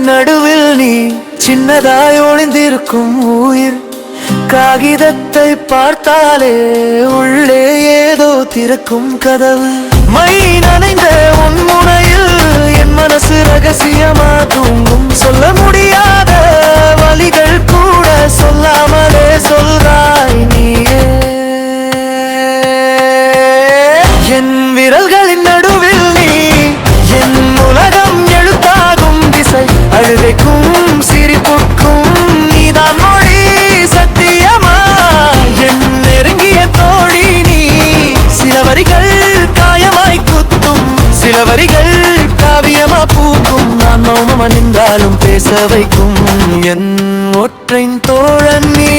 விரல்களின் நடுவில் நீ சின்னதாய் ஒளிந்திருக்கும் உயிர். காகிதத்தை பார்த்தாலே உள்ளே ஏதோ திறக்கும் கதவு. மை நனைந்த உன் முனையில் என் மனசு ரகசியமா தூங்கும். சொல்ல முடியாத வலிகள் கூட சொல்லாமலே சொல்றாய் நீயே. என் விரல்களின் நடுவில் நீ என் உலகம் எழுத்தாகும் திசை. அழுகைக்கும் சிரிப்புக்கும் நீதான் மொழி சத்தியமா. என் நெருங்கிய தோழி நீ. சில வரிகள் காயமாய் குத்தும், சில வரிகள் காவியமா பூக்கும். நான் மௌனமா நின்றாலும் பேச வைக்கும் என் ஒற்றை தோழன் நீ.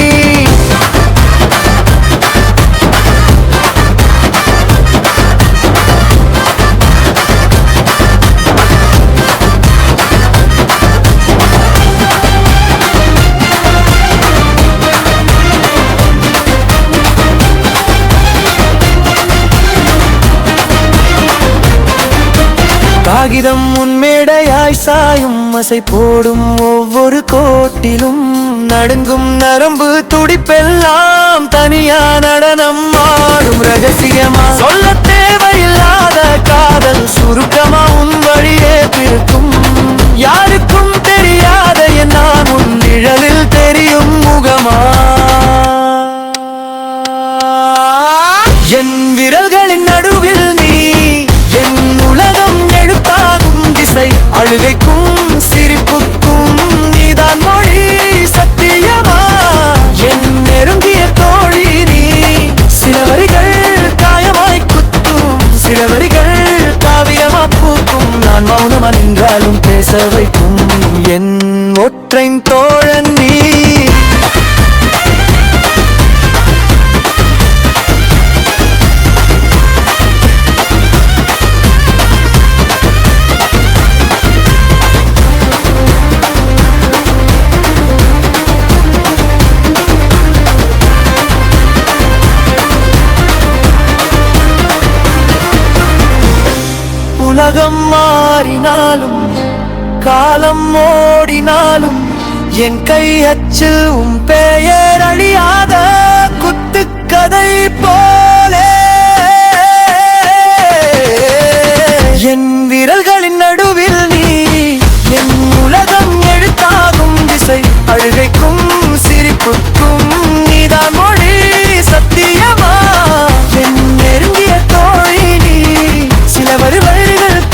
காகிதம் உன்மேடையாய் சாயும் அசை போடும் ஒவ்வொரு கோட்டிலும் நடுங்கும் நரம்பு துடிப்பெல்லாம் தனியா நடனம் ஆடும் ரகசியமா. சொல்ல தேவையில்லாத காதல் சுருக்கமா உன் வழியே பிறக்கும். யாருக்கும் தெரியாத நான் உன் நிழலில் தெரியும் முகமா. என் விரல்களின் நடுவில் நீ என் உலகம் எழுத்தாகும் திசை. அழுகைக்கும் சிரிப்புக்கும் நீதான் மொழி சத்தியமா. என் நெருங்கிய தோழி நீ. சில வரிகள் காயமாய் குத்தும், சில வரிகள் காவியமா பூக்கும். நான் மௌனமா நின்றாலும் பேச வைக்கும் என் ஒற்றை தோழன் நீ. உலகம் மாறினாலும் காலம் ஓடினாலும் என் கை அச்சு உன் பெயர் அழியாத குத்துக்கதை போலே. என் விரல்களின் நடுவில் நீ என் உலகம் எழுத்தாகும் திசை. அழுகைக்கும் சிரிப்புக்கும் நீதான் மொழி சத்தியமா. என் நெருங்கிய தோழி நீ. சில வரிகள்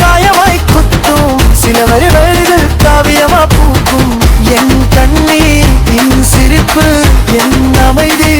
காயமாய் குத்தும், சில வரிகள் காவியமா பூக்கும். என் கண்ணீர் என் சிரிப்பு என் அமைதி